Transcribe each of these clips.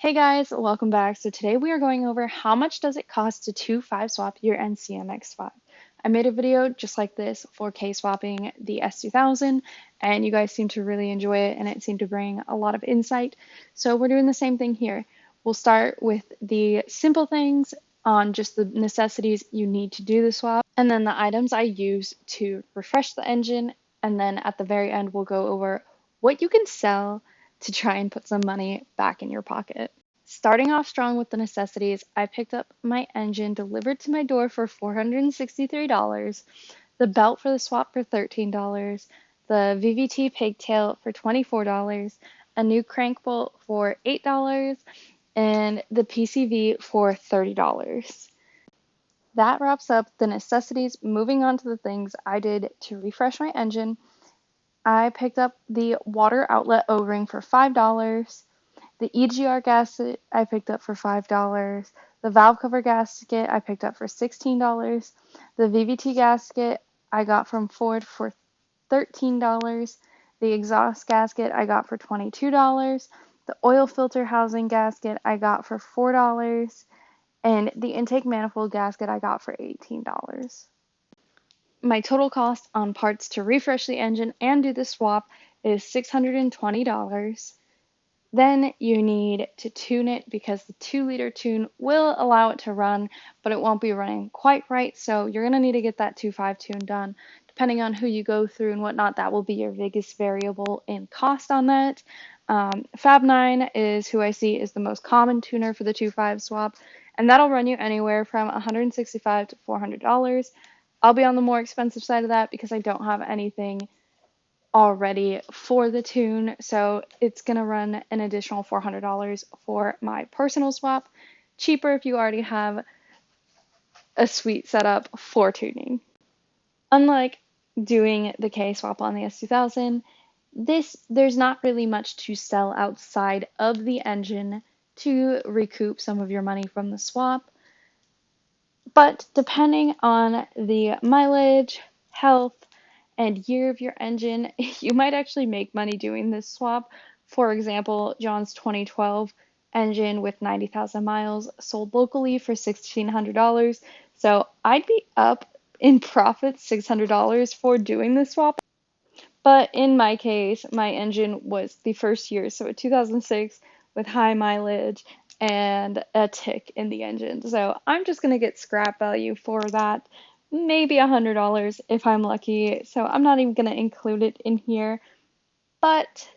Hey guys, welcome back. So today we are going over how much does it cost to 2.5 swap your NC MX-5. I made a video just like this for K-swapping the S2000 and you guys seem to really enjoy it and it seemed to bring a lot of insight. So we're doing the same thing here. We'll start with the simple things on just the necessities you need to do the swap and then the items I use to refresh the engine, and then at the very end we'll go over what you can sell to try and put some money back in your pocket. Starting off strong with the necessities, I picked up my engine delivered to my door for $463, the belt for the swap for $13, the VVT pigtail for $24, a new crank bolt for $8, and the PCV for $30. That wraps up the necessities. Moving on to the things I did to refresh my engine. I picked up the water outlet O-ring for $5. The EGR gasket I picked up for $5. The valve cover gasket I picked up for $16. The VVT gasket I got from Ford for $13. The exhaust gasket I got for $22. The oil filter housing gasket I got for $4. And the intake manifold gasket I got for $18. My total cost on parts to refresh the engine and do the swap is $620. Then you need to tune it because the 2-liter tune will allow it to run, but it won't be running quite right. So you're going to need to get that 2.5 tune done. Depending on who you go through and whatnot, that will be your biggest variable in cost on that. Fab9 is who I see is the most common tuner for the 2.5 swap, and that'll run you anywhere from $165 to $400. I'll be on the more expensive side of that because I don't have anything already for the tune, so it's gonna run an additional $400 for my personal swap. Cheaper if you already have a suite set up for tuning. Unlike doing the K swap on the S2000, there's not really much to sell outside of the engine to recoup some of your money from the swap. But depending on the mileage, health, and year of your engine, you might actually make money doing this swap. For example, John's 2012 engine with 90,000 miles sold locally for $1,600. So I'd be up in profit $600 for doing this swap. But in my case, my engine was the first year, so a 2006 with high mileage and a tick in the engine. So I'm just going to get scrap value for that, maybe $100 if I'm lucky. So I'm not even going to include it in here. But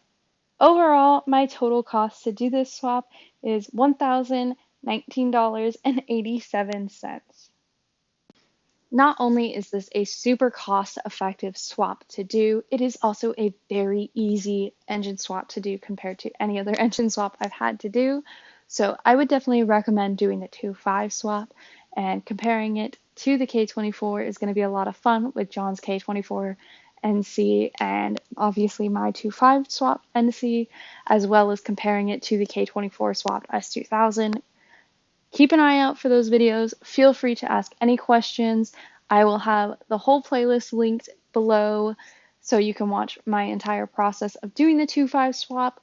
overall, my total cost to do this swap is $1,019.87. Not only is this a super cost-effective swap to do, it is also a very easy engine swap to do compared to any other engine swap I've had to do. So I would definitely recommend doing the 2.5 swap, and comparing it to the K24 is going to be a lot of fun with John's K24 NC and obviously my 2.5 swap NC, as well as comparing it to the K24 swapped S2000. Keep an eye out for those videos. Feel free to ask any questions. I will have the whole playlist linked below so you can watch my entire process of doing the 2.5 swap,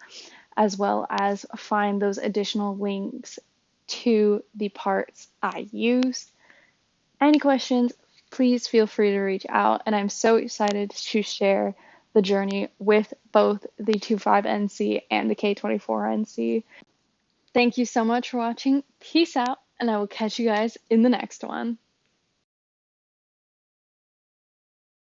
as well as find those additional links to the parts I use. Any questions, please feel free to reach out, and I'm so excited to share the journey with both the 2.5 NC and the K24 NC. Thank you so much for watching. Peace out, and I will catch you guys in the next one.